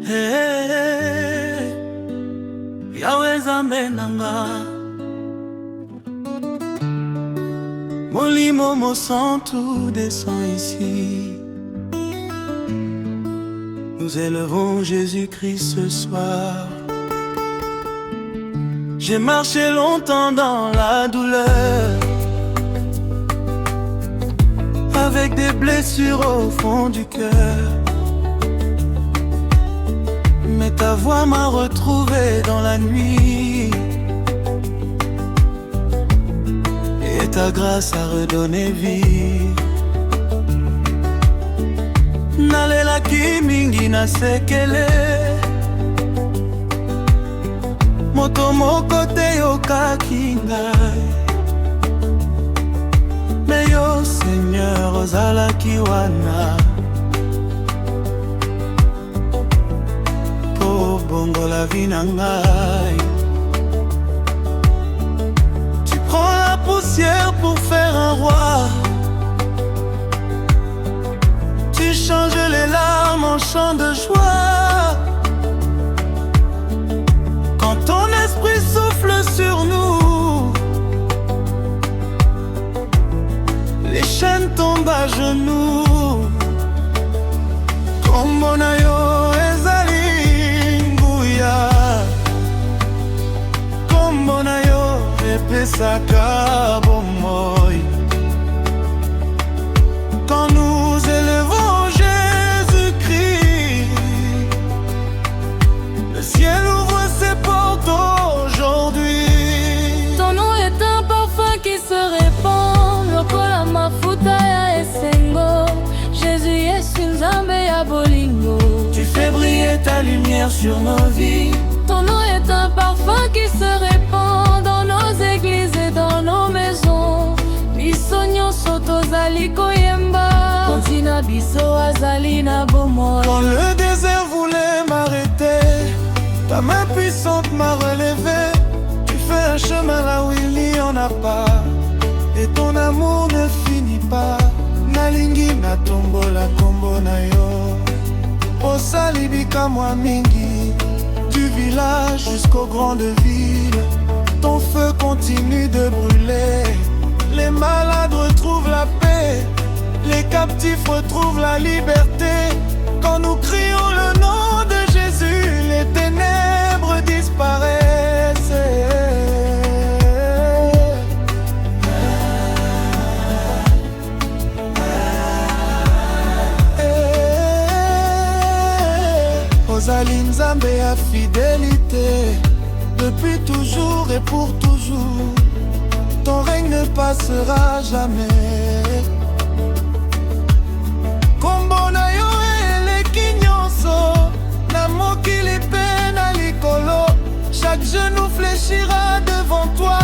Hey, Yahweh Nzambe nanga, Molimo Mosan, tout descend ici. Nous élevons Jésus-Christ ce soir. J'ai marché longtemps dans la douleur, avec des blessures au fond du cœur. Mais ta voix m'a retrouvé dans la nuit, et ta grâce a redonné vie. Nalelaki mingi nasekele, moto moko te yokaki ngai. Mais yo Seigneur ozalaki wana po bongola vie na ngai. Tu prends la poussière pour faire un roi, tu changes les larmes en chants de joie. Quand ton esprit souffle sur nous, les chaînes tombent à genoux. Kombo na yo ezali nguya, kombo na yo epesaka bomoi. Quand nous élevons Jésus-Christ, le ciel ouvre ses portes aujourd'hui. Ton nom est un parfum qui se répand, lokola mafuta ya esengo. Jésus Yesu Nzambe ya bolingo. Tu fais briller ta lumière sur nos vies. Ton nom est un parfum qui se répand dans nos églises et dans nos maisons. Biso nyonso tozali koyemba, kontina biso azali na bomoi. Quand le désert voulait m'arrêter, ta main puissante m'a relevé. Tu fais un chemin là où il n'y en a pas, et ton amour ne finit pas. Nalingi na tombola kombo na yo, osali bikamwa mingi. Du village jusqu'aux grandes villes, ton feu continue de brûler. Les malades retrouvent la paix, les captifs retrouvent la liberté. Quand nous crions le nom de Jésus, les ténèbres disparaissent. Ozali Nzambe ya fidélité, depuis toujours et pour toujours. Ton règne ne passera jamais. Kombo na yo eleki nyonso, na mokili pe na likolo. Chaque genou fléchira devant toi,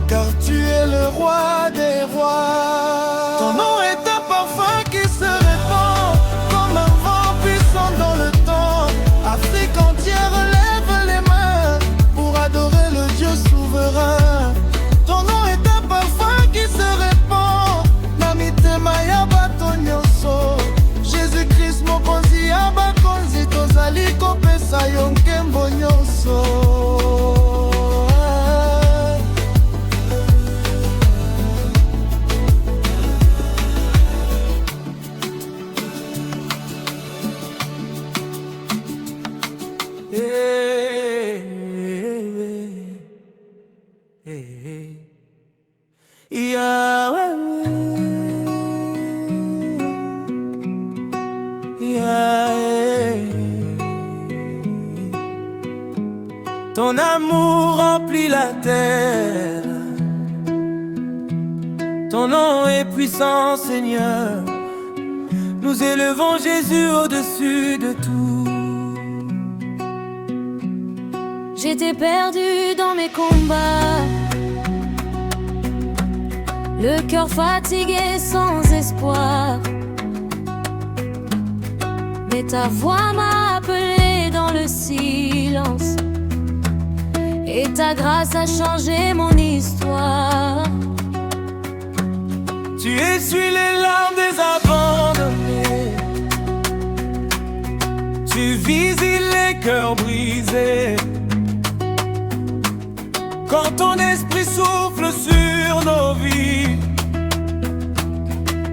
car tu es le roi des rois. Ton nom est un parfum qui se répand, comme un vent puissant dans le temps. Afrique entière lève les mains pour adorer le Dieu souverain. Ton nom est un parfum qui se répand, na mitema ya bato nyonso. Jésus-Christ mokonzi ya bakonzi, tozali kopesa yo nkembo nyonso. Yahweh, Yahweh, ton amour remplit la terre. Ton nom est puissant, Seigneur. Nous élevons Jésus au-dessus de tout. J'étais perdu dans mes combats, le cœur fatigué sans espoir. Mais ta voix m'a appelé dans le silence, et ta grâce a changé mon histoire. Tu essuies les larmes des abandonnés, tu visites les les cœurs brisés. Quand ton esprit souffle sur nos vies,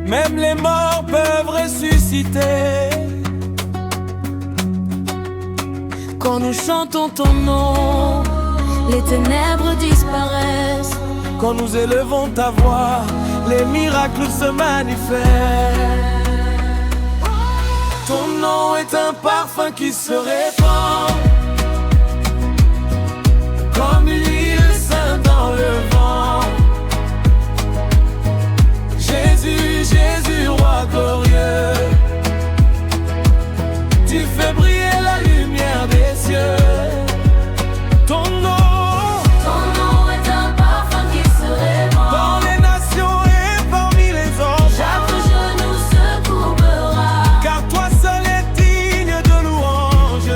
même les morts peuvent ressusciter. Quand nous chantons ton nom, les ténèbres disparaissent. Quand nous élevons ta voix, les miracles se manifestent. Ton nom est un parfum qui se répand, comme une huile sainte dans le vent. Jésus, Jésus, roi glorieux, tu fais briller la lumière des cieux. Ton nom est un parfum qui se répand dans les nations et parmi les hommes. Chaque genou se courbera, Car toi seul est digne de louange.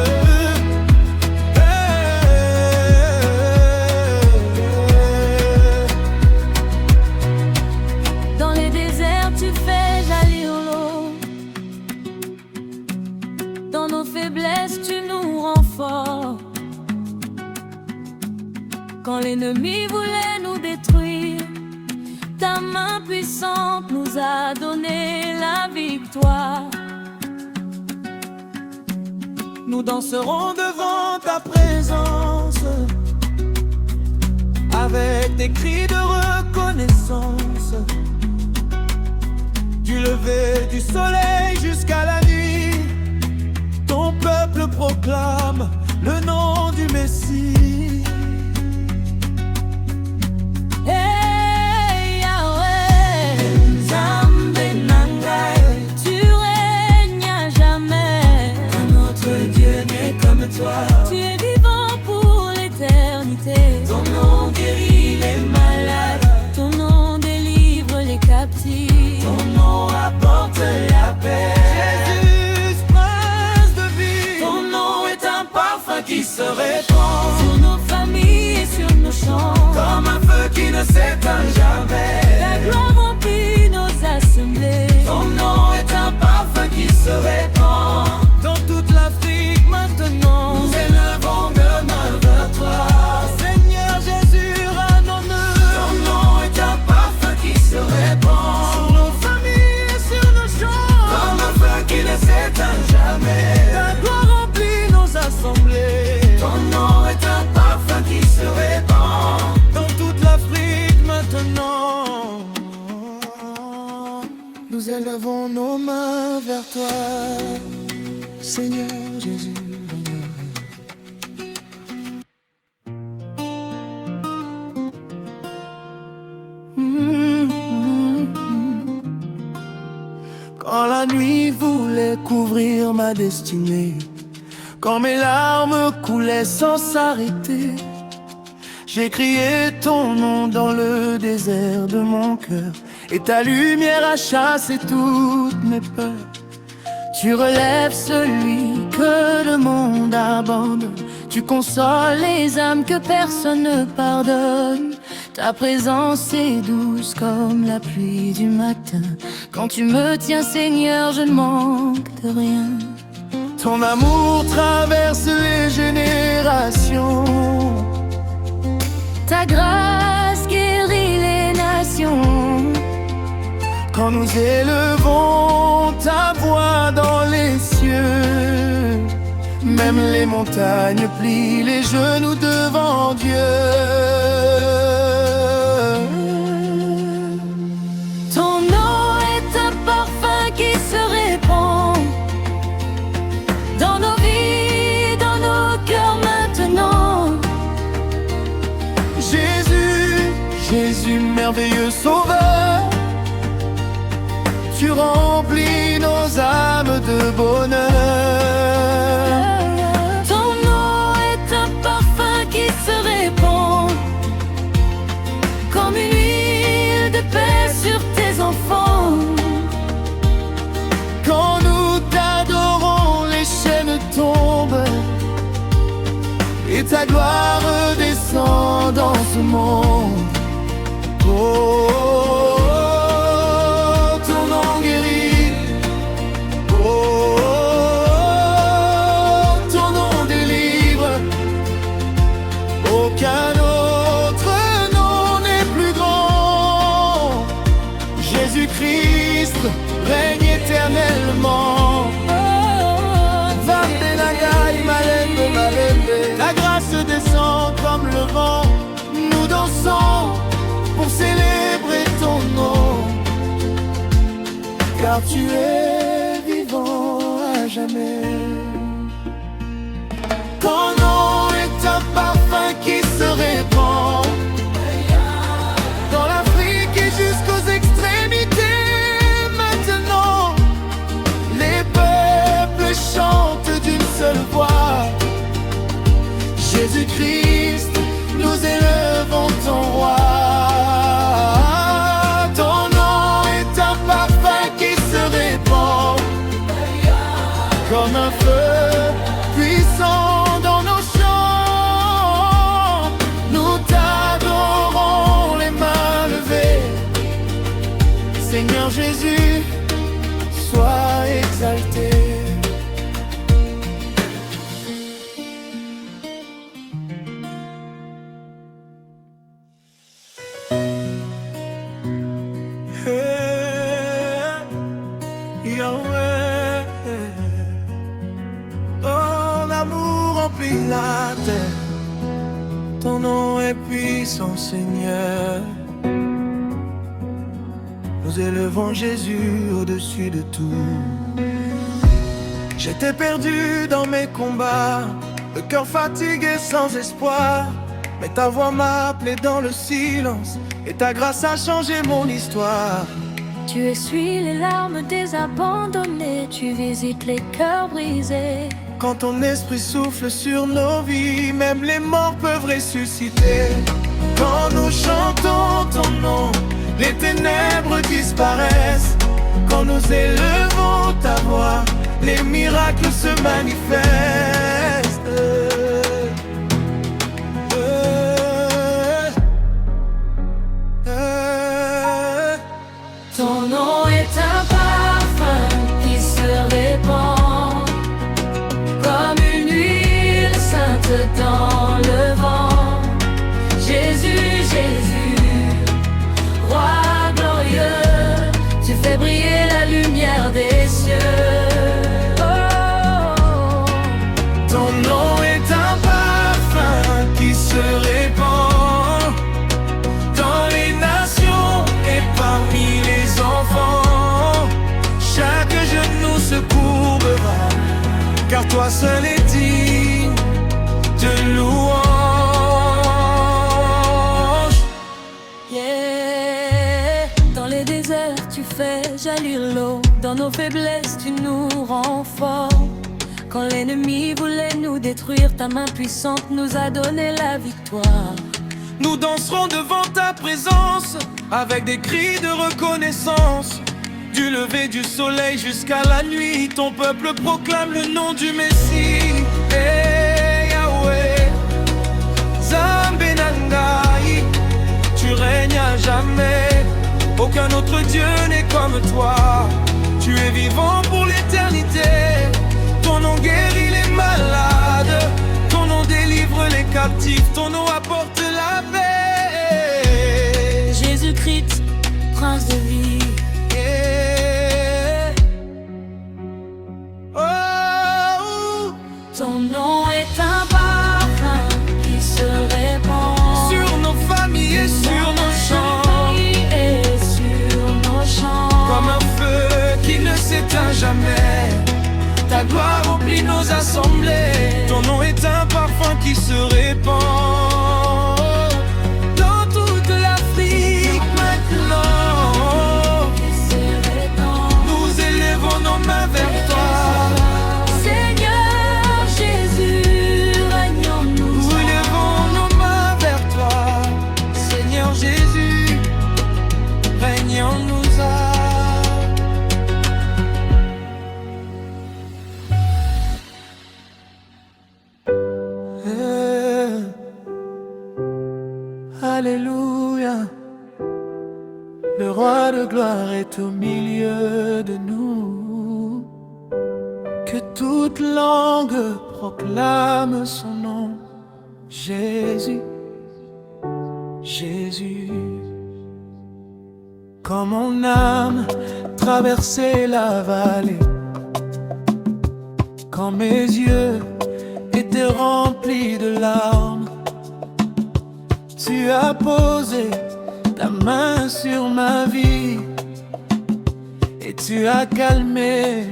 Dans les déserts tu fais jaillir l'eau. Dans nos faiblesses tu nous rends forts. Quand l'ennemi voulait nous détruire, ta main puissante nous a donné la victoire. Nous danserons devant ta présence avec des cris de reconnaissance. Du lever du soleil jusqu'à la nuit, ton peuple proclame le nom du Messie. Hey Yahweh, Nzambe Nangai, tu règnes à jamais. notre Dieu n'est comme toi. Tu es vivant pour l'éternité. Ton nom guérit les malades, Ton nom délivre les captifs. ton nom apporte la paix. Jésus, prince de vie, ton nom est un parfum qui se répand, Sur nos familles et sur nos champs, comme un feu qui ne s'éteint jamais. ta gloire remplit nos assemblées. Ton nom est un parfum qui se répand dans toute l'Afrique maintenant. Nous élevons nos mains vers toi, Seigneur Jésus, rendons-nous. Ton nom est un parfum qui se répand sur nos familles et sur nos champs, comme un feu qui ne s'éteint jamais. Ta gloire remplit nos assemblées. Ton nom est un parfum qui se répand dans toute l'Afrique maintenant. Nous élevons nos mains vers toi, Seigneur Jésus. Quand la nuit voulait couvrir ma destinée, quand mes larmes coulaient sans s'arrêter, j'ai crié ton nom dans le désert de mon cœur, et ta lumière a chassé toutes mes peurs. Tu relèves celui que le monde abandonne, tu consoles les âmes que personne ne pardonne. Ta présence est douce comme la pluie du matin. Quand tu me tiens, Seigneur, je ne manque de rien. Ton amour traverse les générations, Ta grâce guérit les nations. quand nous élevons ta voix dans les cieux, même les montagnes plient les genoux devant Dieu. Ton nom est un parfum qui se répand dans nos vies, dans nos cœurs maintenant. Jésus, Jésus, merveilleux sauveur, tu remplis nos âmes de bonheur. Ton nom est un parfum qui se répand comme une huile de paix sur tes enfants. Quand nous t'adorons, les chaînes tombent et ta gloire descend dans ce monde. Oh, ton nom guérit. Oh, ton nom délivre. sang pour célébrer ton nom, car tu es vivant à jamais. Ton nom est un parfum qui se répand dans l'Afrique et jusqu'aux extrémités. Maintenant, les peuples chantent d'une seule voix: Jésus-Christ, nous élevons ton roi. Ton nom est un parfum qui se répand comme un feu puissant dans nos champs. Nous t'adorons les mains levées. Seigneur Jésus, sois exalté. Yahweh, ton amour remplit la terre. Ton nom est puissant, Seigneur. Nous élevons Jésus au-dessus de tout. J'étais perdu dans mes combats, le cœur fatigué sans espoir. Mais ta voix m'a appelé dans le silence, et ta grâce a changé mon histoire. Tu essuies les larmes des abandonnés, tu visites les cœurs brisés. Quand ton esprit souffle sur nos vies, même les morts peuvent ressusciter. Quand nous chantons ton nom, les ténèbres disparaissent. Quand nous élevons ta voix, les miracles se manifestent. Ton nom est un parfum qui se répand comme une huile sainte dans le vent. Jésus, Jésus, roi glorieux, tu fais briller la lumière des cieux. Oh. Ton nom est un parfum qui se répand dans les nations et parmi les enfants. Chaque genou se courbera, car toi seul es digne de louange. Yeah. Dans les déserts tu fais jaillir l'eau, dans nos faiblesses tu nous rends forts. Quand l'ennemi voulait nous détruire, ta main puissante nous a donné la victoire. Nous danserons devant ta présence avec des cris de reconnaissance. Du lever du soleil jusqu'à la nuit, ton peuple proclame le nom du Messie. Hey, Yahweh, Zambé Nangai, tu règnes à jamais. Aucun autre Dieu n'est comme toi. Tu es vivant pour l'éternité. Ton nom guérit les malades, ton nom délivre les captifs, ton nom apporte la paix. Jésus-Christ, prince de vie. Yeah. Oh. Ton nom est un parfum qui se répand Sur nos familles et sur nos champs, et sur nos champs. comme un feu qui ne s'éteint jamais. Ta gloire remplit nos assemblées. Ton nom est un parfum qui se répand dans toute l'Afrique maintenant. Nous élevons nos mains vers toi. Seigneur Jésus, règne en nous. Nous élevons nos mains vers toi. Seigneur Jésus, règne en nous. Alléluia, le roi de gloire est au milieu de nous. Que toute langue proclame son nom. Jésus, Jésus. Quand mon âme traversait la vallée, quand mes yeux étaient remplis de larmes, Tu as posé ta main sur ma vie et tu as calmé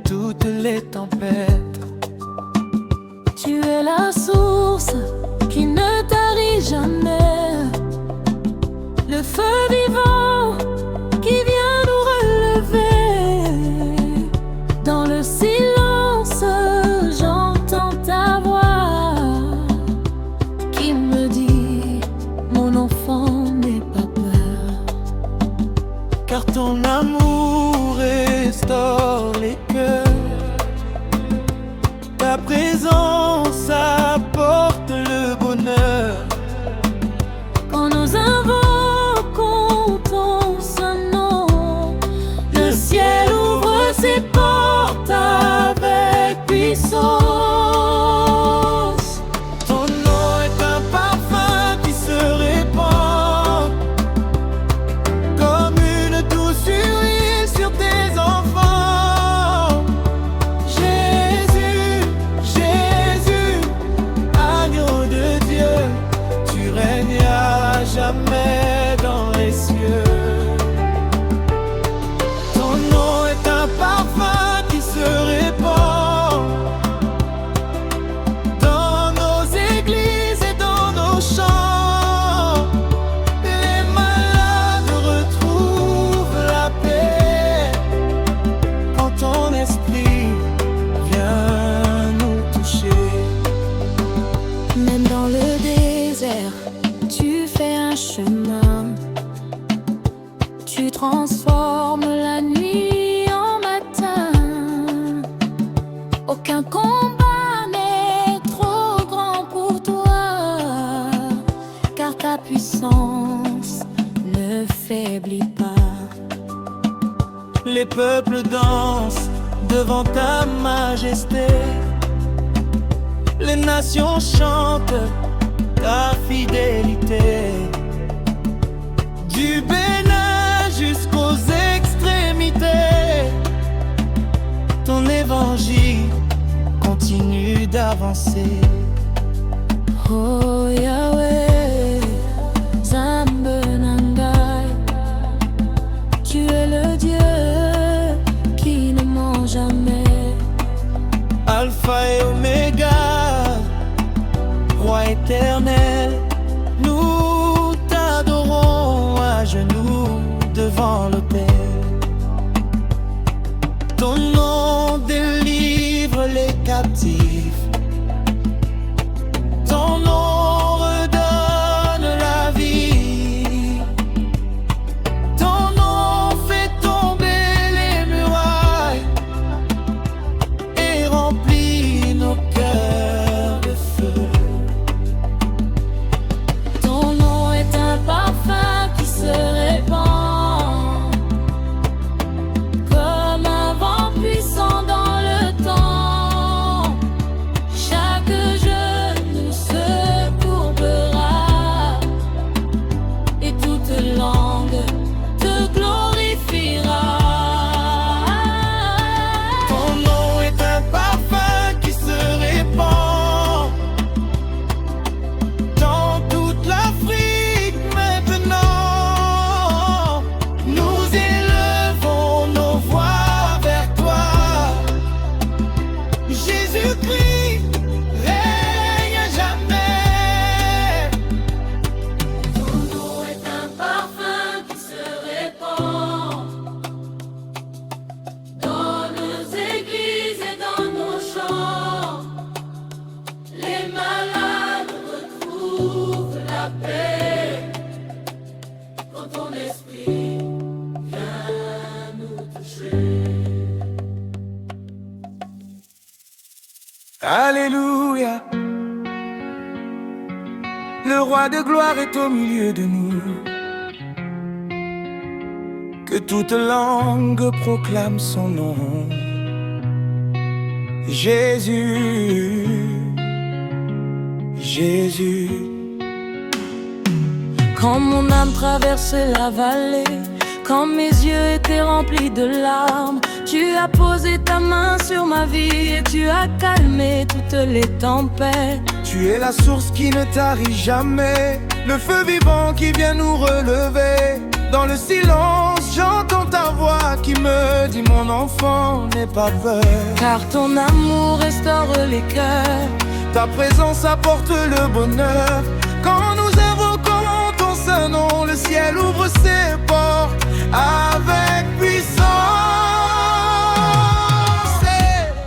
toutes les tempêtes. Tu es la source qui ne tarit jamais, le feu vivant qui vient nous relever. Dans le silence, j'entends ta voix qui me dit: mon enfant, n'aie pas peur, car ton amour restaure les cœurs. Ta présence apporte le bonheur. quand nous invoquons ton saint nom, le ciel ouvre ses portes avec puissance. Ton nom est un parfum qui se répand comme une douce huile sur tes enfants. Jésus, Jésus, agneau de Dieu, tu règnes à jamais dans les cieux. Ton nom est un parfum qui se répand dans nos églises et dans nos chants. Les malades retrouvent la paix quand ton esprit vient nous toucher. Même dans le désert, tu fais un chemin. Tu transformes la nuit en matin. Aucun combat n'est trop grand pour toi, car ta puissance ne faiblit pas. Les peuples dansent devant ta majesté. Les nations chantent ta fidélité. Du Bénin jusqu'aux extrémités, ton évangile continue d'avancer. Oh Yahweh, Zambe Nangai, tu es le Dieu qui ne ment jamais. Alpha et Oméga, Roi éternel, nous t'adorons à genoux devant l'autel. Ton nom délivre les captifs. Ton nom redonne la vie. Ton nom fait tomber les murailles et remplit nos cœurs de feu. Ton nom est un parfum qui se répand comme un vent puissant dans le temps. Chaque genou se courbera et toute langue te glorifiera. Ton nom est un parfum qui se répand dans toute l'Afrique maintenant. Nous élevons nos voix vers toi. Jésus-Christ règne à jamais. Ton nom est un parfum qui se répand dans nos églises et dans nos chants. Les malades retrouvent la paix quand ton esprit vient nous toucher. Alléluia. Le roi de gloire est au milieu de nous. Que toute langue proclame son nom. Jésus, Jésus. Quand mon âme traversait la vallée, quand mes yeux étaient remplis de larmes, tu as posé ta main sur ma vie et tu as calmé toutes les tempêtes. Tu es la source qui ne tarit jamais, le feu vivant qui vient nous relever. Dans le silence, j'entends ta voix qui me dit mon enfant, n'aie pas peur. Car ton amour restaure les cœurs. Ta présence apporte le bonheur. Quand nous invoquons ton saint nom, le ciel ouvre ses portes avec puissance.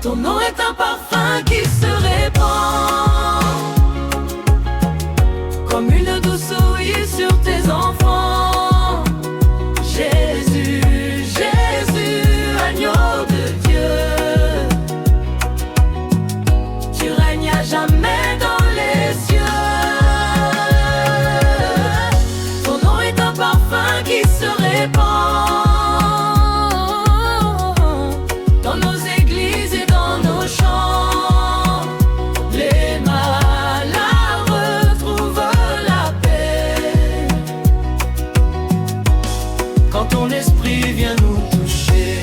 Ton nom est un parfum qui se répand comme une douce huile sur tes enfants. Jésus, Jésus, agneau de Dieu, tu règnes à jamais dans les cieux. Ton nom est un parfum qui se répand dans nos églises et dans nos chants. Les malades retrouvent la paix quand ton esprit vient nous toucher.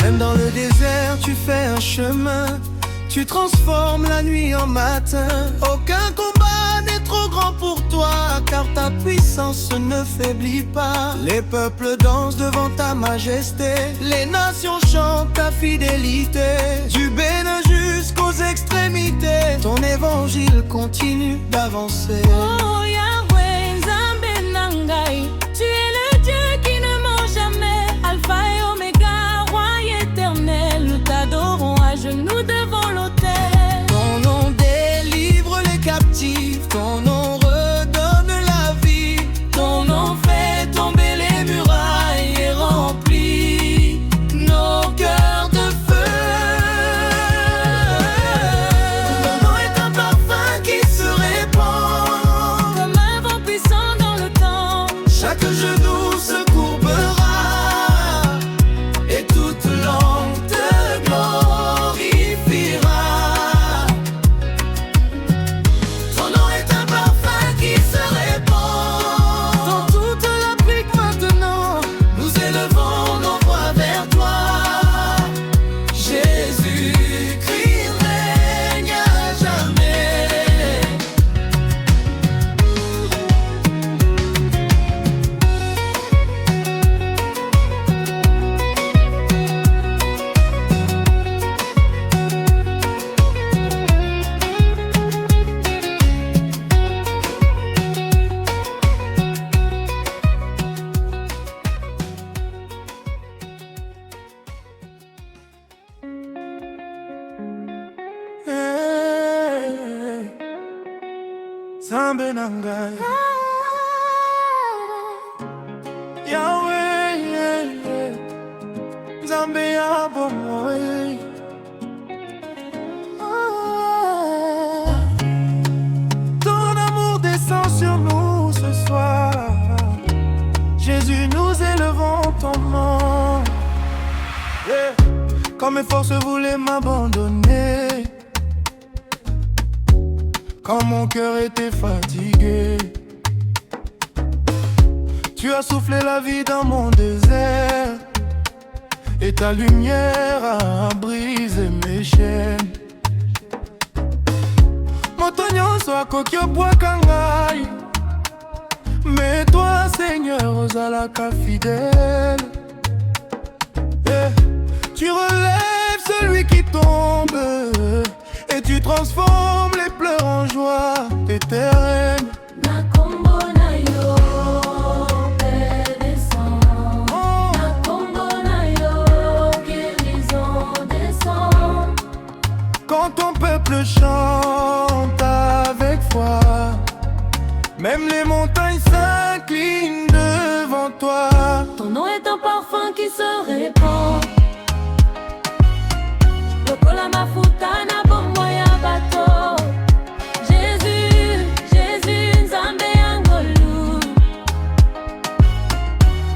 Même dans le désert, tu fais un chemin. Tu transformes la nuit en matin. Aucun combat n'est trop grand pour toi, car ta puissance ne faiblit pas. Les peuples dansent devant ta majesté. Les nations chantent ta fidélité. Du Bénin jusqu'aux extrémités, ton évangile continue d'avancer. Oh Yahweh, Nzambe Nangai, tu es le Dieu qui ne ment jamais. Alpha et Oméga, roi éternel, nous t'adorons à genoux devant l'autel. Ton nom délivre les captifs, ton nom redonne la vie. Ton nom fait tomber les murailles et remplit nos cœurs de feu. Ton nom est un parfum qui se répand Comme un vent puissant dans le temps. Chaque genou se courbera et toute langue te glorifiera. Ton nom est un parfum qui se répand dans toute l'Afrique maintenant. Nous élevons nos voix vers toi. Jésus-Christ règne à jamais. Nzambe Nangai, Yahweh, Nzambe ya bomoi. Ton amour descend sur nous ce soir. Jésus, nous élevons ton nom. Yeah. Quand mes forces voulaient m'abandonner, quand mon cœur était fatigué, tu as soufflé la vie dans mon désert, et ta lumière a brisé mes chaînes. Montagne soit kokyo boakangai, mais toi Seigneur ozalaka fidèle. Yeah. Tu relèves celui qui tombe et tu transformes les pleurs en joie éternelle. Nakombo na yo, paix descend. Nakombo na yo, guérison descend. Quand ton peuple chante avec foi, même les montagnes s'inclinent devant toi. Ton nom est un parfum qui se répand. Lokola mafuta na bombo ya bato. Jésus, Jésus, Nzambe Angolu,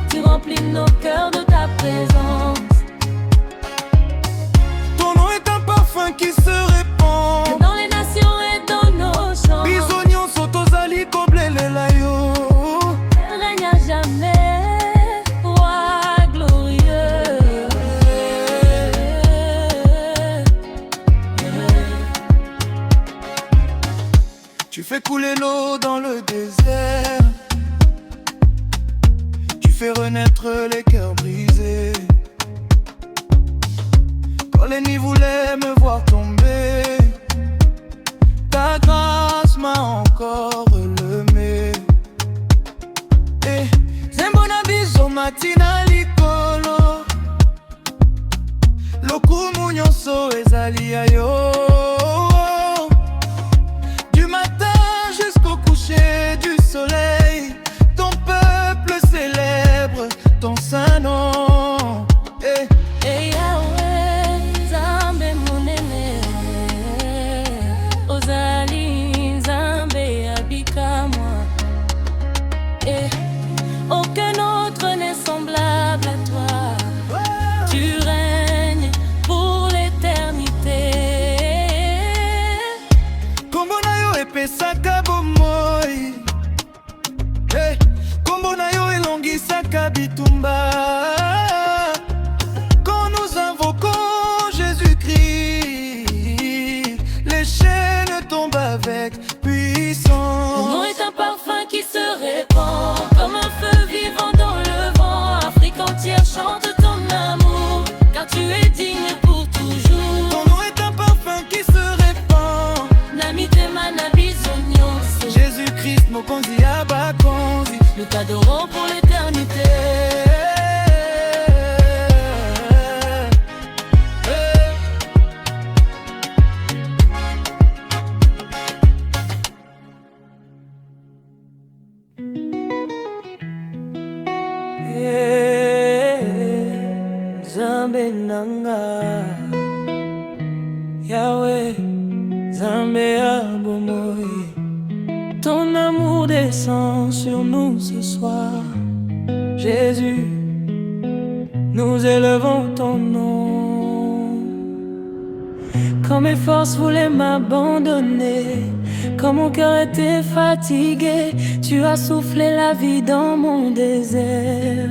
tu remplis nos cœurs de ta présence. Ton nom est un parfum qui se répand dans les nations et dans nos chants. Bisognon sotozali kobelela yo. Règne à jamais, roi glorieux. l'eau dans le désert. Tu fais renaître les cœurs brisés. Quand l'ennemi voulait me voir tomber, ta grâce m'a encore relevé. Zembona biso matina likolo, lokumu nyonso ezali ya yo. Du matin jusqu'au coucher du soleil, ton peuple célèbre ton saint nom. Yahweh, Nzambe monene, ozali Nzambe abikamwa. Aucun autre n'est semblable à toi. Tu règnes pour l'éternité. Kombo na yo epesaka bomoi, kombo na yo elongisaka bitumba. Quand nous invoquons Jésus-Christ, les chaînes tombent avec puissance. Ton nom est un parfum qui se répand comme un feu vivant dans le vent. Afrique entière chante ton amour, car tu es digne pour toujours. Ton nom est un parfum qui se répand. Namitema na biso nyonso. Jésus-Christ mokonzi ya bakonzi, Nous t'adorons pour l'éternité. Nzambe nanga, Yahweh, Nzambe ya bomoi. Ton amour descend sur nous ce soir. Jésus, nous élevons ton nom. Quand mes forces voulaient m'abandonner, quand mon cœur était fatigué, tu as soufflé la vie dans mon désert.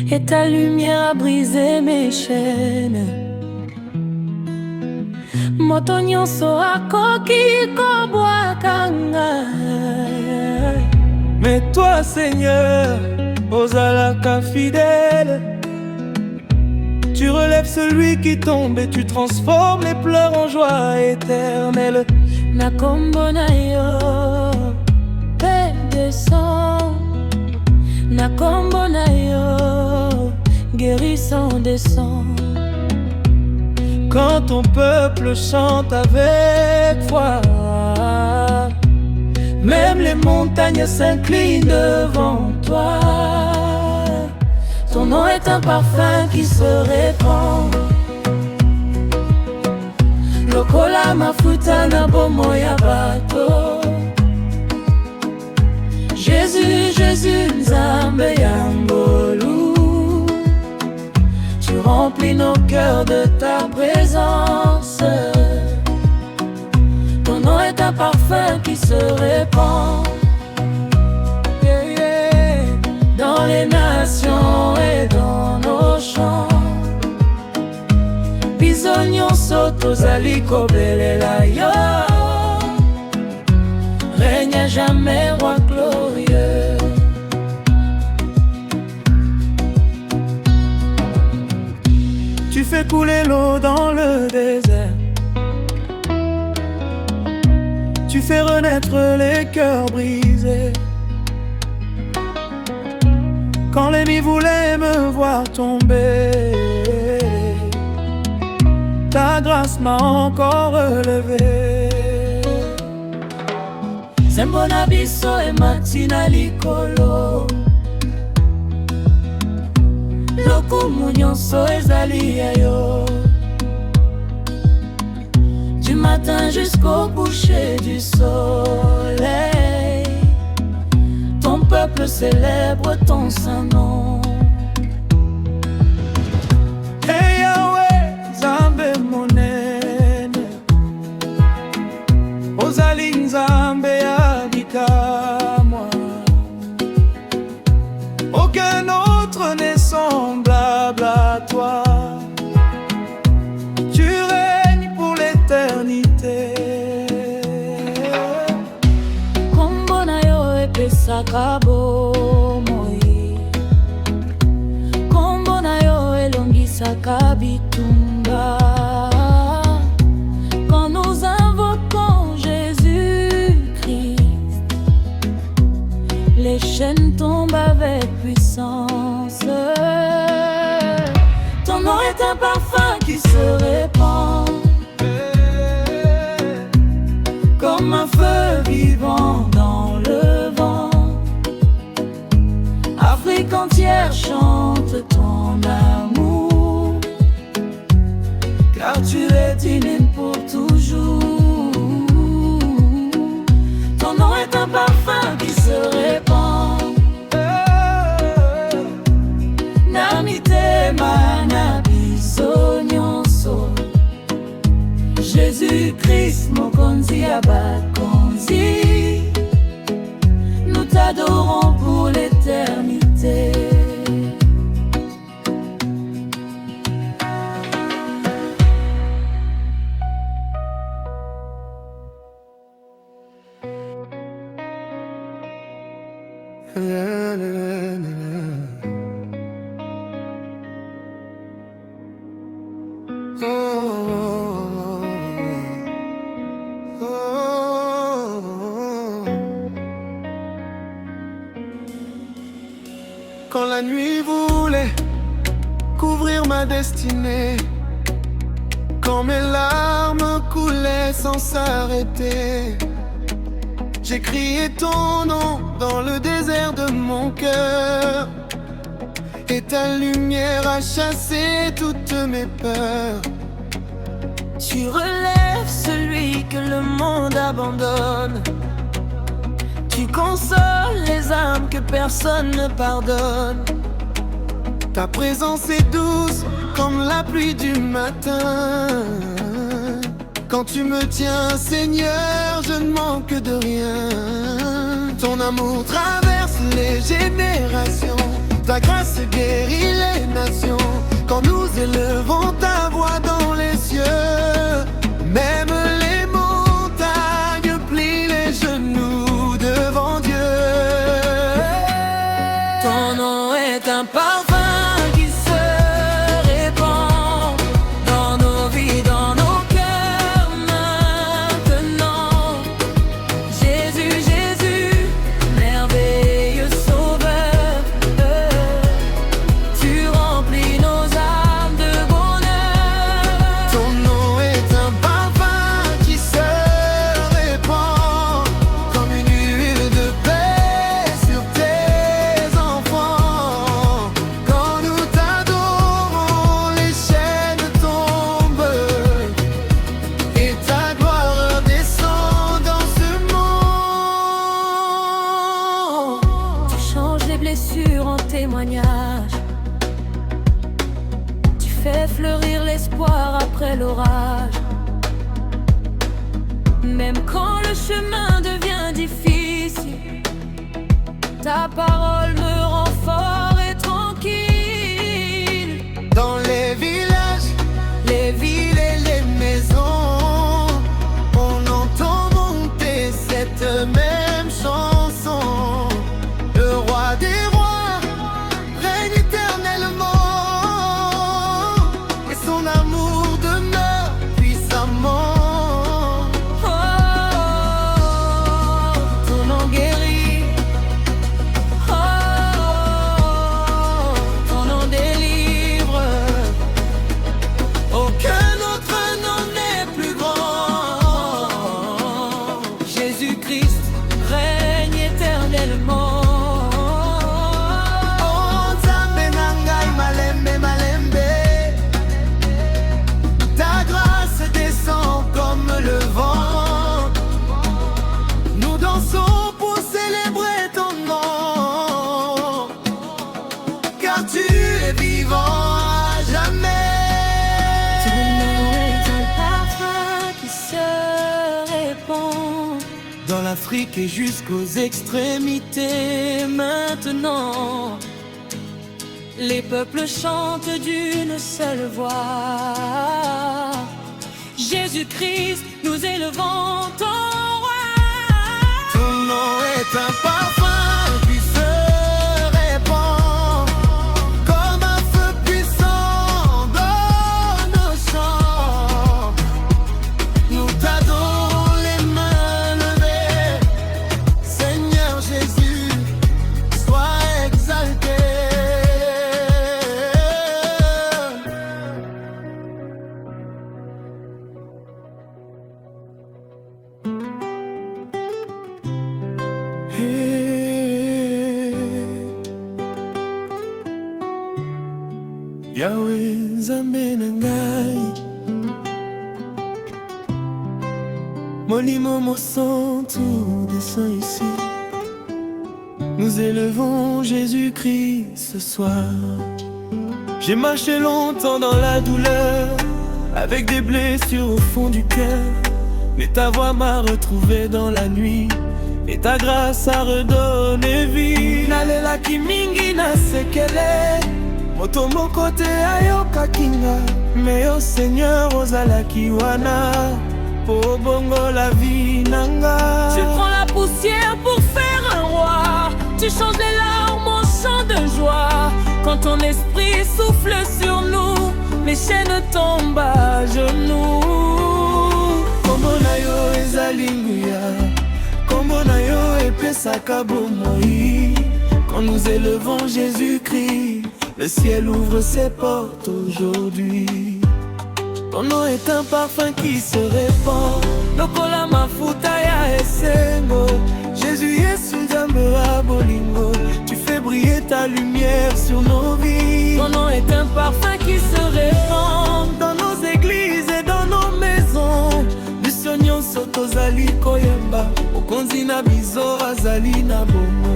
Et ta lumière a brisé mes chaînes. Moto nyonso akoki kobwakanga. Mais toi, Seigneur, ozalaka fidèle. Tu relèves celui qui tombe et tu transformes les pleurs en joie éternelle. Na kombo na yo, paix descend. Na kombo na yo, guérissant descend. Quand ton peuple chante avec foi, même les montagnes s'inclinent devant toi. Ton nom est un parfum qui se répand. Lokola mafuta na bomo ya bato. Jésus, Jésus, Nzambe ya ngolu. Tu remplis nos cœurs de ta présence. Ton nom est un parfum qui se répand. Dans les nations et dans nos champs. Biso nyonso tozali kobelela yo. Règne à jamais, roi glorieux. Tu fais couler l'eau dans le désert. Tu fais renaître les cœurs brisés. Quand l'ennemi voulait me voir tomber, ta grâce m'a encore relevé. Zembona biso e matina likolo, lokumu nyonso ezali ya yo. Du matin jusqu'au coucher du soleil, ton peuple célèbre ton saint nom. Hey Yahweh, Nzambe monene, ozali Nzambe abikamwa. Aucun autre n'est semblable à toi. Tu règnes pour l'éternité. epesaka bomoi. Kombo na yo elongisaka bitumba. Quand nous invoquons Jésus-Christ, les chaînes tombent avec puissance. Ton nom est un parfum qui se répand comme un feu vivant dans le vent. Afrique entière chante ton amour, car tu es digne pour toujours. Ton nom est un parfum qui se répand. Namitema na biso nyonso. Jésus-Christ, mokonzi ya bakonzi, nous t'adorons pour l'éternité. Quand la nuit voulait couvrir ma destinée, quand mes larmes coulaient sans s'arrêter, j'ai crié ton nom dans le désert de mon cœur, et ta lumière a chassé toutes mes peurs. Tu relèves celui que le monde abandonne. Tu consoles les âmes que personne ne pardonne. Ta présence est douce comme la pluie du matin. Quand tu me tiens, Seigneur, je ne manque de rien. Ton amour traverse les générations. Ta grâce guérit les nations. Quand nous élevons ta voix dans les cieux, même les montagnes plient les genoux devant Dieu. Ton nom est un parfum qui se répand dans nos vies, dans nos cœurs maintenant. Jésus, Jésus, merveilleux sauveur, tu remplis nos âmes de bonheur. Ton nom est un parfum qui se répand comme une huile de paix sur tes enfants. Quand nous t'adorons, les chaînes tombent et ta gloire descend dans ce monde. Tu changes les blessures en témoignages. Tu fais fleurir l'espoir après l'orage. Même quand le chemin devient difficile, ta parole me rend fort et tranquille. Dans les villages, les villes et les maisons, on entend monter cette même chanson. Le roi des rois règne éternellement, et son amour demeure puissamment. Oh, ton nom guérit. Oh, ton nom délivre. Aucun autre nom n'est plus grand. Jésus-Christ règne éternellement. Oh, Nzambe na ngai, malembe, malembe. Ta grâce descend comme le vent. Nous dansons pour célébrer ton nom, car tu es vivant à jamais. Ton nom est un parfum qui se répand Dans l'Afrique et jusqu'aux extrémités maintenant. Les peuples chantent d'une seule voix. Jésus-Christ, nous élevons ton roi. ton nom est un parfum Yahweh Nzambe na ngai, Molimo Mosantu tout descend ici. Nous élevons Jésus-Christ ce soir. J'ai marché longtemps dans la douleur, avec des blessures au fond du cœur. Mais ta voix m'a retrouvé dans la nuit, et ta grâce a redonné vie. Nalelaki mingi na sekele, moto moko te ayoka kinga. Mais au Seigneur ozalaki wana, po bongo la vie nanga. Tu prends la poussière pour faire un roi, tu changes les larmes en chant de joie. Quand ton esprit souffle sur nous, les chaînes tombent à genoux. Kombo na yo ezali nguya, kombo na yo epesaka bomoi. Quand nous élevons Jésus-Christ, le ciel ouvre ses portes aujourd'hui. Ton nom est un parfum qui se répand, lokola mafuta ya esengo. Jésus Yesu Nzambe wa bolingo, tu fais briller ta lumière sur nos vies. Ton nom est un parfum qui se répand dans nos églises et dans nos maisons. Biso nyonso tozali koyemba, okonzi na biso azali na bomoi.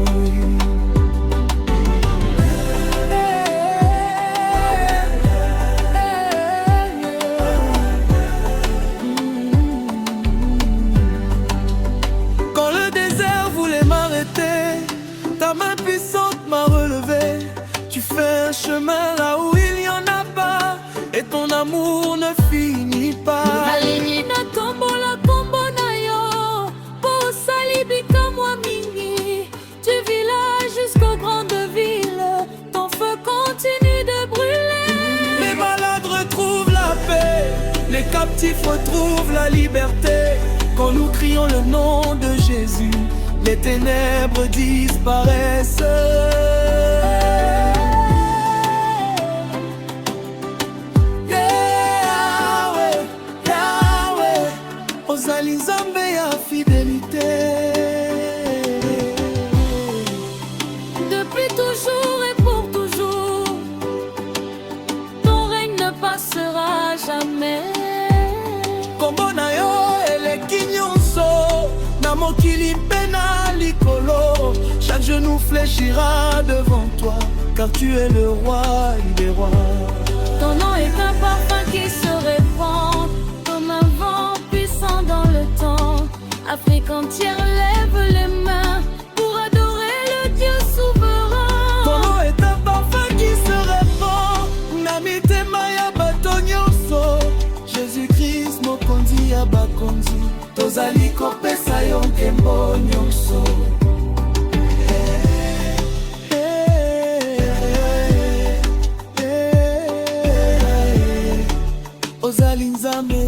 Ta main puissante m'a relevé. Tu fais un chemin là où il n'y en a pas, et ton amour ne finit pas. Nalini na tombola kombo na yo, po salibika mwa mingi. Du village jusqu'aux grandes villes, ton feu continue de brûler. Les malades retrouvent la paix, les captifs retrouvent la liberté. Quand nous crions le nom de Jésus, les ténèbres disparaissent. Yahweh, Yahweh, ozali Nzambe ya fidélité. Depuis toujours et pour toujours, ton règne ne passera jamais. Kombo na yo eleki nyonso, na mokili mpe na likolo. Chaque genou fléchira devant toi, car tu es le roi des rois. Ton nom est un parfum qui se répand, comme un vent puissant dans le temps. Afrique entière lève les mains pour adorer le Dieu souverain. Ton nom est un parfum qui se répand, na mitema ya bato nyonso. Jésus-Christ mokonzi ya bakonzi, tozali kopesa yo nkembo nyonso. Ozali Nzambe.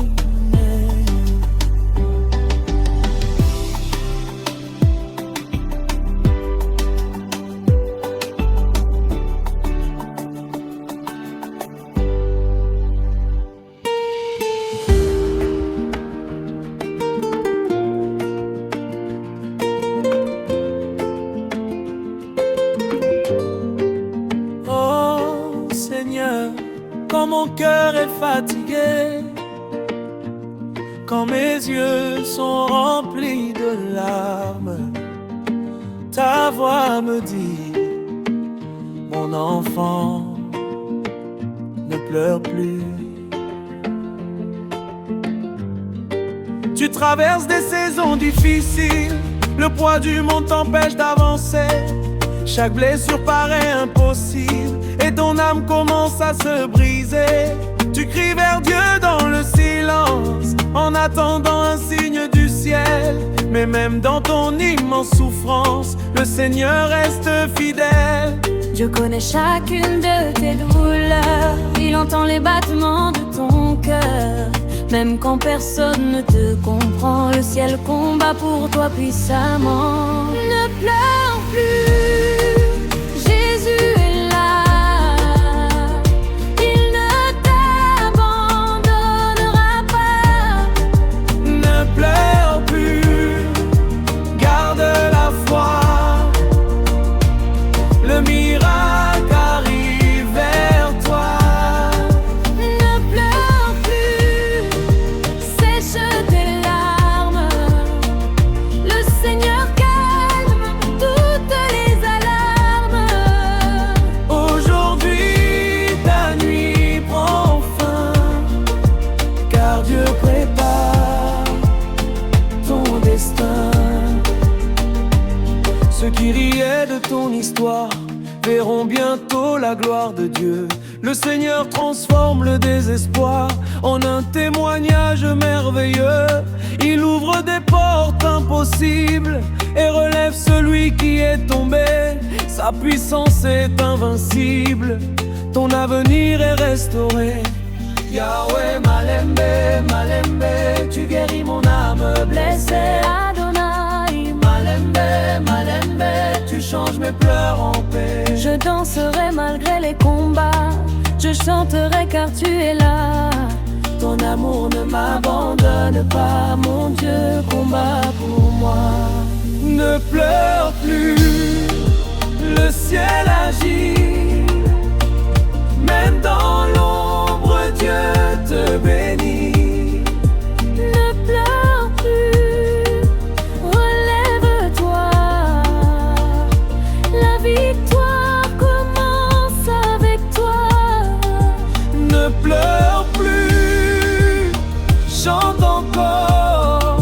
Quand mon cœur est fatigué, quand mes yeux sont remplis de larmes, ta voix me dit, mon enfant, ne pleure plus. Tu traverses des saisons difficiles, le poids du monde t'empêche d'avancer. Chaque blessure paraît impossible, et ton âme commence à se briser. Tu cries vers Dieu dans le silence, en attendant un signe du ciel. Mais même dans ton immense souffrance, le Seigneur reste fidèle. Dieu connaît chacune de tes douleurs, il entend les battements de ton cœur. Même quand personne ne te comprend, le ciel combat pour toi puissamment. Ne pleure plus, Jésus est là, il ne t'abandonnera pas. Ne pleure plus, garde la foi, le miracle arrive vers toi. Ceux qui riaient de ton histoire verront bientôt la gloire de Dieu. Le Seigneur transforme le désespoir en un témoignage merveilleux. Il ouvre des portes impossibles et relève celui qui est tombé. Sa puissance est invincible, ton avenir est restauré. Yahweh Malembe, Malembe, tu guéris mon âme blessée. Adonai, Malembe, Malembe, tu changes mes pleurs en paix. je danserai malgré les combats, je chanterai car tu es là. Ton amour ne m'abandonne pas, mon Dieu combat pour moi. Ne pleure plus, le ciel agit. Même dans l'ombre, Dieu te bénit. Ne pleure plus, relève-toi. La victoire commence avec toi. Ne pleure plus, chante encore.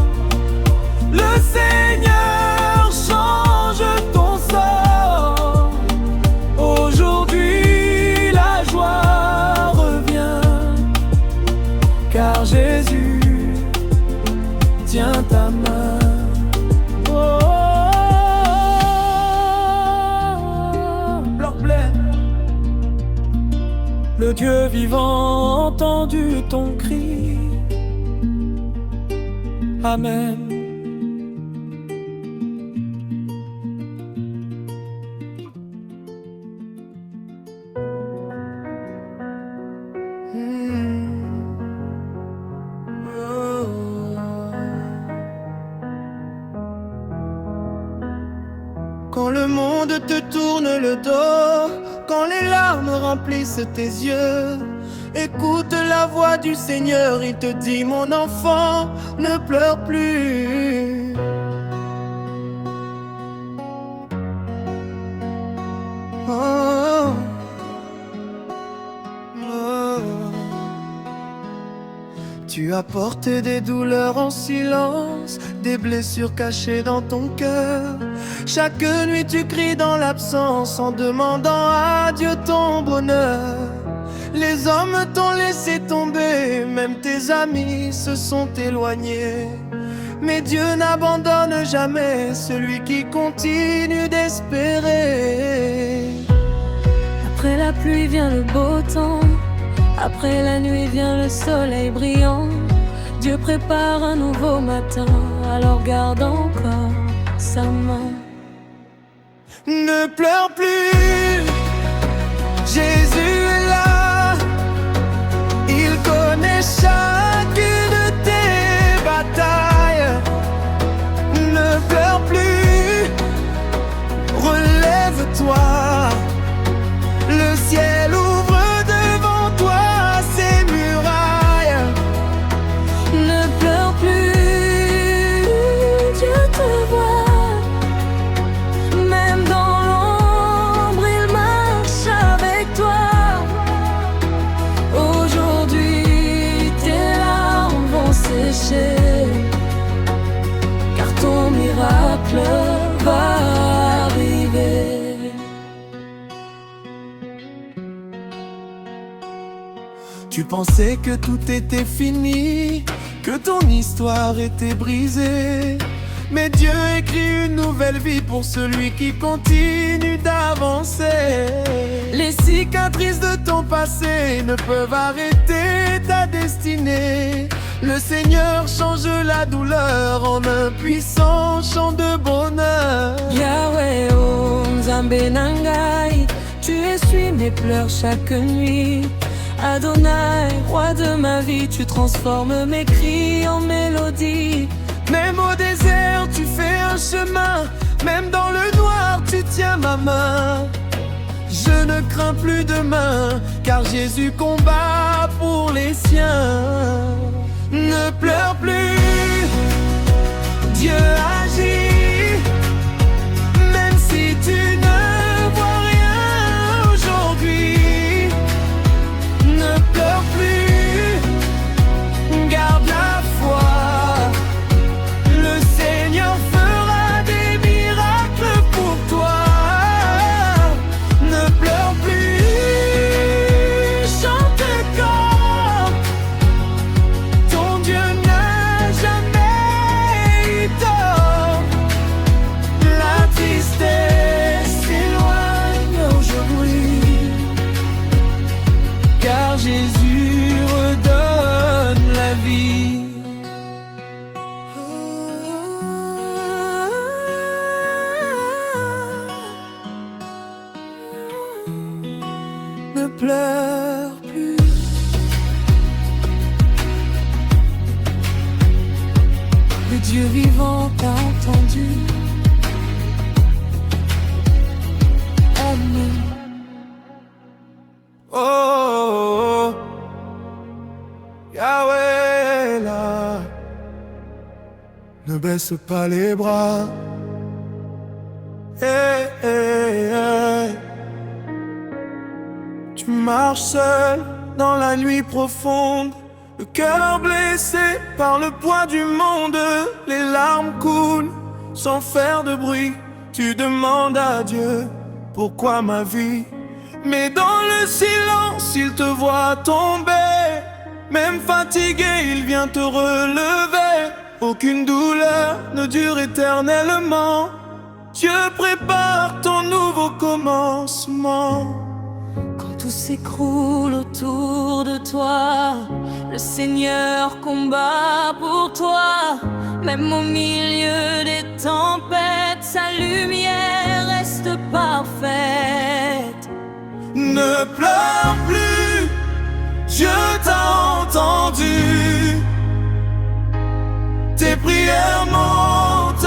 Le Seigneur change ton sort. Aujourd'hui la joie revient, car Jésus tient ta main. Oh, Bloc pleine. Le Dieu vivant a entendu ton cri. Amen. Quand le monde te tourne le dos, quand les larmes remplissent tes yeux, écoute la voix du Seigneur, il te dit mon enfant, ne pleure plus. Oh. Oh. Tu as porté des douleurs en silence, des blessures cachées dans ton cœur. Chaque nuit tu cries dans l'absence en demandant à Dieu ton bonheur. Les hommes t'ont laissé tomber, même tes amis se sont éloignés. Mais Dieu n'abandonne jamais celui qui continue d'espérer. Après la pluie vient le beau temps, après la nuit vient le soleil brillant. Dieu prépare un nouveau matin, alors garde encore sa main. Ne pleure plus, Jésus est là. Il connaît chacune de tes batailles. Ne pleure plus, relève-toi. Le ciel ouvre devant toi ses murailles. Ne pleure plus, Dieu te voit. Même dans l'ombre, il marche avec toi. Aujourd'hui, tes larmes vont sécher, car ton miracle va arriver. Tu pensais que tout était fini, que ton histoire était brisée. Mais Dieu écrit une nouvelle vie pour celui qui continue d'avancer. Les cicatrices de ton passé ne peuvent arrêter ta destinée. Le Seigneur change la douleur en un puissant chant de bonheur. Yahweh, oh Nzambe Nangai, tu essuies mes pleurs chaque nuit. Adonai, roi de ma vie, tu transformes mes cris en mélodie. Même au désert, tu fais un chemin. Même dans le noir, tu tiens ma main. Je ne crains plus demain, car Jésus combat pour les siens. Ne pleure plus, Dieu agit. Même si tu ne vois rien aujourd'hui, ne pleure plus, garde la foi. Le Seigneur fera des miracles pour pleure plus. Le Dieu vivant t'a entendu. Amen. Oh, oh, oh. Yahweh là, ne baisse pas les bras. Hey, hey, hey. Tu marches seul dans la nuit profonde, le cœur blessé par le poids du monde. Les larmes coulent sans faire de bruit. Tu demandes à Dieu pourquoi ma vie. Mais dans le silence, il te voit tomber. Même fatigué, il vient te relever. Aucune douleur ne dure éternellement. Dieu prépare ton nouveau commencement. Quand tout s'écroule autour de toi, le Seigneur combat pour toi. Même au milieu des tempêtes, sa lumière reste parfaite. Ne pleure plus, Dieu t'a entendu. Tes prières montent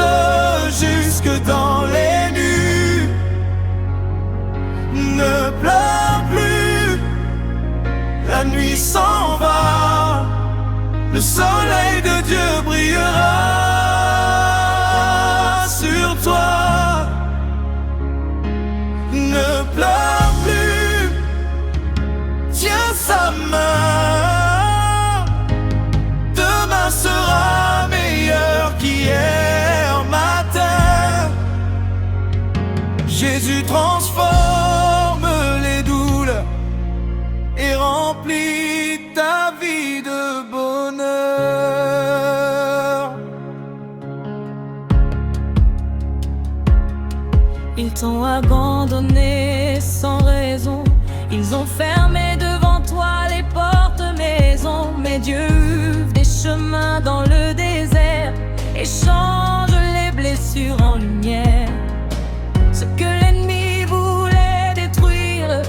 jusque dans les nues. Ne pleure plus, la nuit s'en va. Le soleil de Dieu brillera sur toi. Ne pleure plus, tiens sa main. Demain sera meilleur qu'hier matin. Jésus transforme les douleurs et remplit ta vie de bonheur. Ils t'ont abandonné sans raison. Ils ont fermé devant toi les portes maison. Mais Dieu ouvre des chemins dans le désert et change les blessures en lumière. Ce que l'ennemi voulait détruire,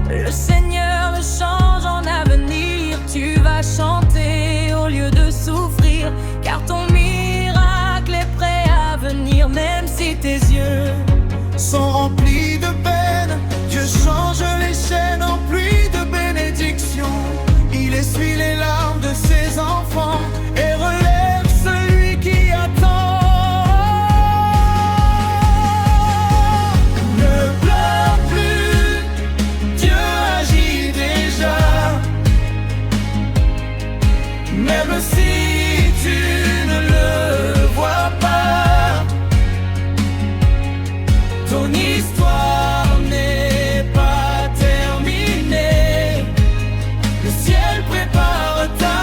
le Seigneur le change en avenir. Tu vas chanter au lieu de souffrir, car ton miracle est prêt à venir. Même si tes yeux sont remplis de peine, Dieu change les chaînes en pluie de bénédiction. Il essuie les larmes de ses enfants et relève celui qui attend. Ne pleure plus, Dieu agit déjà. Même si tu ne le vois pas, ton histoire n'est pas terminée. Le ciel prépare ta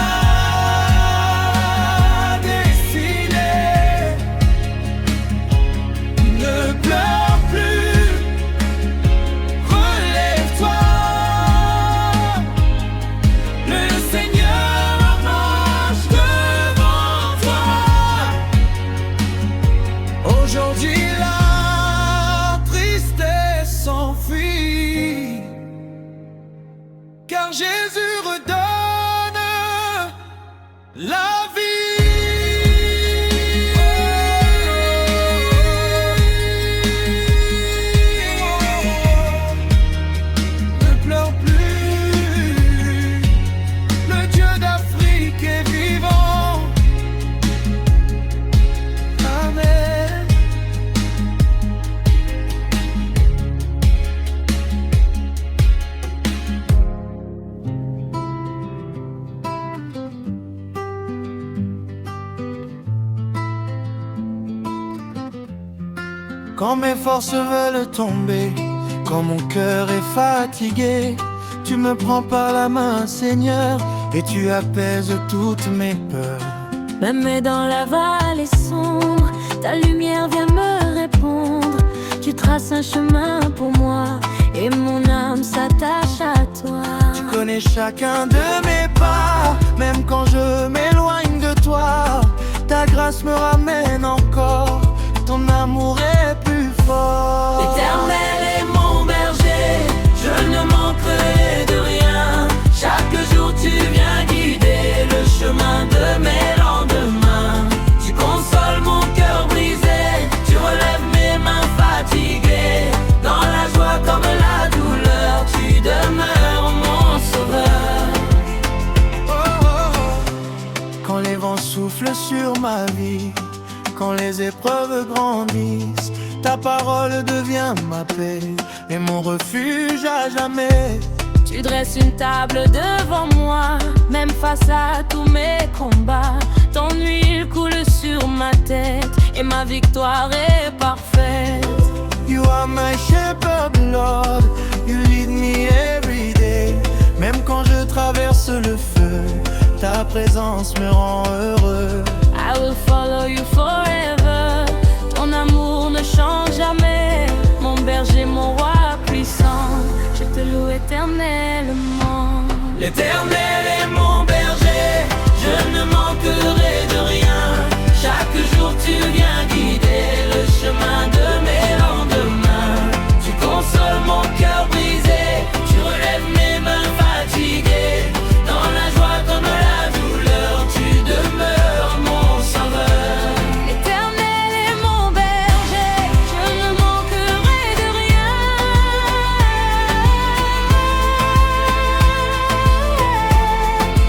destinée. Ne pleure plus, relève-toi. Le Seigneur marche devant toi. Aujourd'hui la tristesse s'enfuit, car Jésus redonne la vie. Ne pleure plus, le Dieu d'Afrique est vivant. Amen. Quand mes forces veulent tomber, quand mon cœur est fatigué, tu me prends par la main, Seigneur, et tu apaises toutes mes peurs. même dans la vallée sombre, ta lumière vient me répondre. Tu traces un chemin pour moi et mon âme s'attache à toi. Tu connais chacun de mes pas, même quand je m'éloigne de toi. Ta grâce me ramène encore, ton amour est plus fort. L'Éternel est mon berger, je ne manquerai ma vie. Quand les épreuves grandissent, ta parole devient ma paix et mon refuge à jamais. Tu dresses une table devant moi, même face à tous mes combats. Ton huile coule sur ma tête et ma victoire est parfaite. You are my shepherd, Lord. You lead me every day. Même quand je traverse le feu, ta présence me rend heureux. I will follow you forever. Ton amour ne change jamais. Mon berger, mon roi puissant, je te loue éternellement. L'Éternel est mon berger, je ne manquerai de rien. Chaque jour tu viens guider le chemin de mes lendemains. Tu consoles mon cœur brisé, tu relèves mes mains fatiguées. Dans la joie comme la douleur, tu demeures mon sauveur. L'Éternel est mon berger, je ne manquerai de rien.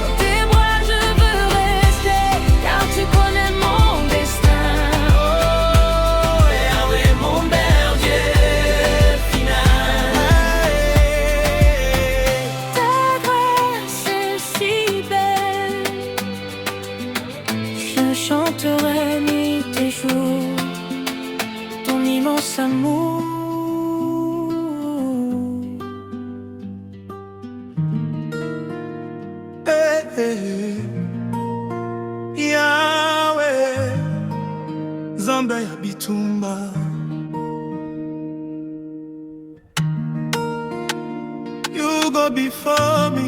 Dans tes bras je veux rester, car tu connais mon destin. Oh, Yahweh, mon berger final. Ta grâce est si belle, je chanterai nuit et jour ton immense amour. Hey, hey. Yahweh, Nzambe ya bitumba. You go before me.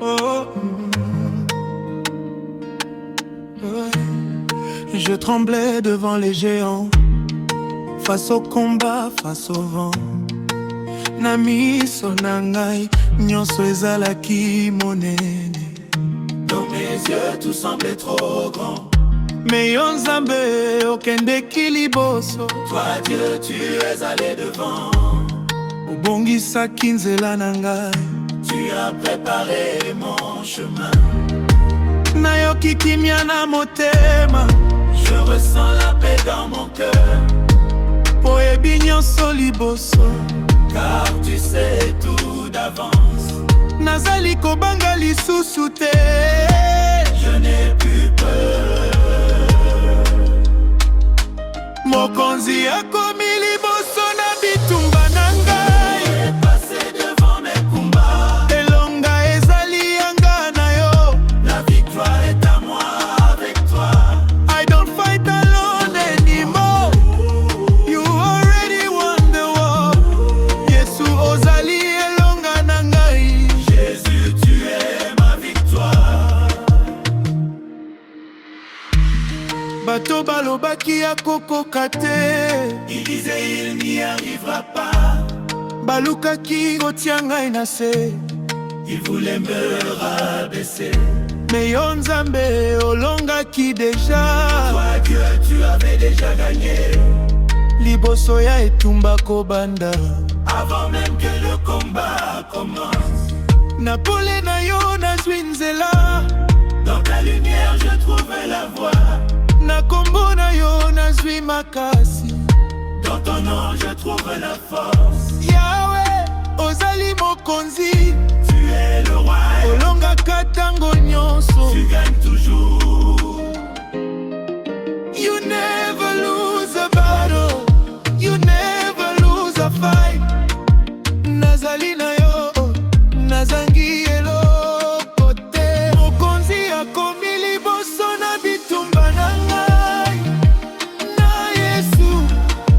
Oh, ouais. Je tremblais devant les géants, face au combat, face au vent. Na miso na ngai, nyonso ezalaki monene. Dans mes yeux tout semblait trop grand. Mais yo Nzambe okendeki liboso. Toi Dieu tu es allé devant. Obongisaki nzela na ngai. Tu as préparé mon chemin. Nayoki kimia na motema. Je ressens la paix dans mon cœur. Oyebi nyonso liboso. Car tu sais tout d'avance. Nazali kobanga lisusu te. Je n'ai plus peur. Mokonzi akomi liboso na bitumba na ngai. Tu es passé devant mes combats. Elonga ezali yanga na yo. La victoire est à moi avec toi. I don't fight alone anymore. You already won the war. Yesu ozali elonga na ngai. Jésus tu es ma victoire. Bato balobaki akokoka te. Il disait il n'y arrivera pas. Balukaki kotia ngai na se. Il voulait me rabaisser. Mais yo Nzambe olongaki deja. Toi Dieu tu avais déjà gagné. Liboso ya etumba kobanda. Avant même que le combat commence. Na pole na yo nazwi nzela. Dans ta lumière je trouvais la voie. Na kombo na yo nazwi makasi. Dans ton nom je trouve la force. Yahweh ozali mokonzi. Tu es le roi. Olongaka tango nyonso. Tu gagnes toujours. You never lose a battle. You never lose a fight. Nazali na yo, nazangi eloko te. Mokonzi akomi liboso na bitumba na ngai. Na Yesu,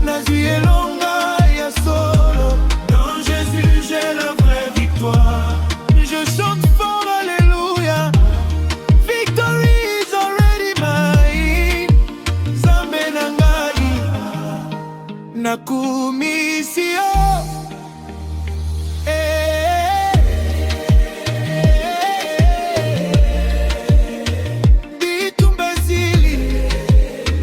nazwi elonga ya solo. Dans Jésus j'ai la vraie victoire. Je chante fort, alléluia. Victory is already mine. Nzambe na ngai, nakumisi yo. Bitumba zili,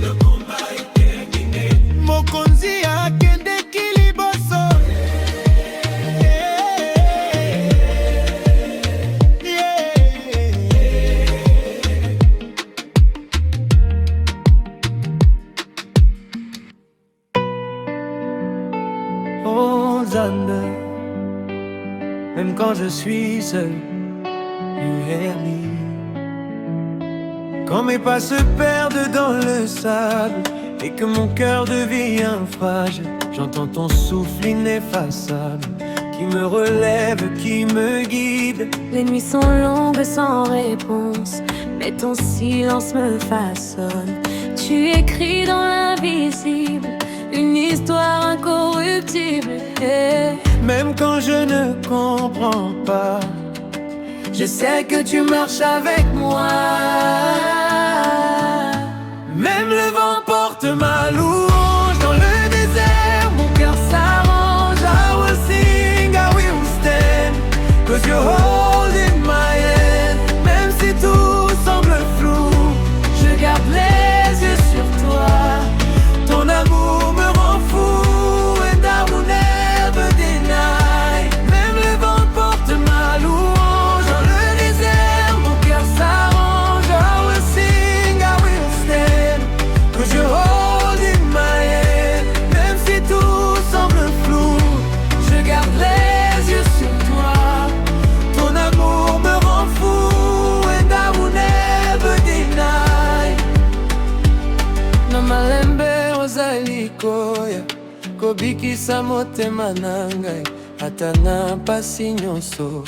Le combat est terminé. mokonzi akendeki liboso. Oh Zanda, même quand je suis seul, you hear me. Quand mes pas se perdent dans le sable et que mon cœur devient fragile, j'entends ton souffle ineffaçable qui me relève, qui me guide. Les nuits sont longues sans réponse, mais ton silence me façonne. Tu écris dans l'invisible une histoire incorruptible. Même quand je ne comprends pas, je sais que tu marches avec moi. Même le vent porte ma louange dans le désert, mon cœur s'arrange. I will sing, I will stand, 'cause you're holding my hand. Même si tout semble flou, je garde les yeux sur toi. Ton amour me rend fou, and I will never deny. Même le vent porte ma louange dans le désert, mon cœur s'arrange. I will sing, I will stand, 'cause you're holding my hand. Même si tout semble flou, je garde les yeux sur toi. Ton amour me rend fou, and I will never deny. Namalembe ozalikoya kobikisa motema nangai, ata na pasi nyonso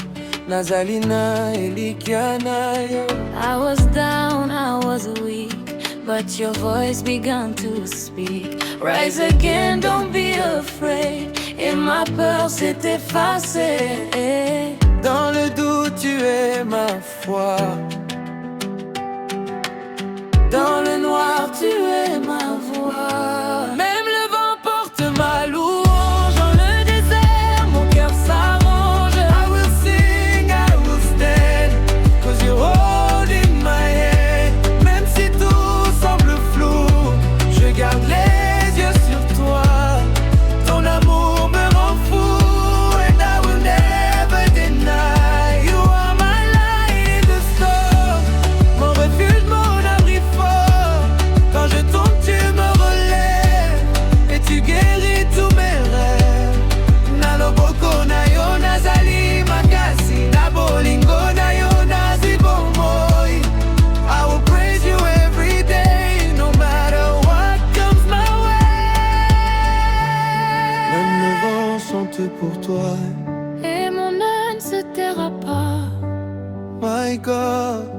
nazali na elikya na yo. I was down, I was weak, but your voice began to speak. Rise again, don't be afraid. Et ma peur s'est effacée. Dans le doute tu es ma foi, dans le noir tu es ma voix. Même le vent porte ma louange dans le désert, mon cœur s'arrange. I will sing, I will stand, 'cause you're holding my hand. Même si tout semble flou, je garde les yeux sur toi. Ton amour me rend fou, and I will never deny. You are my light in the storm, mon refuge, mon abri fort. Quand je tombe tu me relèves, et tu guéris tous mes rêves. Naloboko na yo nazali makasi, na bolingo na yo nazwi bomoi. I will praise you every day, no matter what comes my way. Même le vent chante pour toi, Et mon âne se taira pas. my God.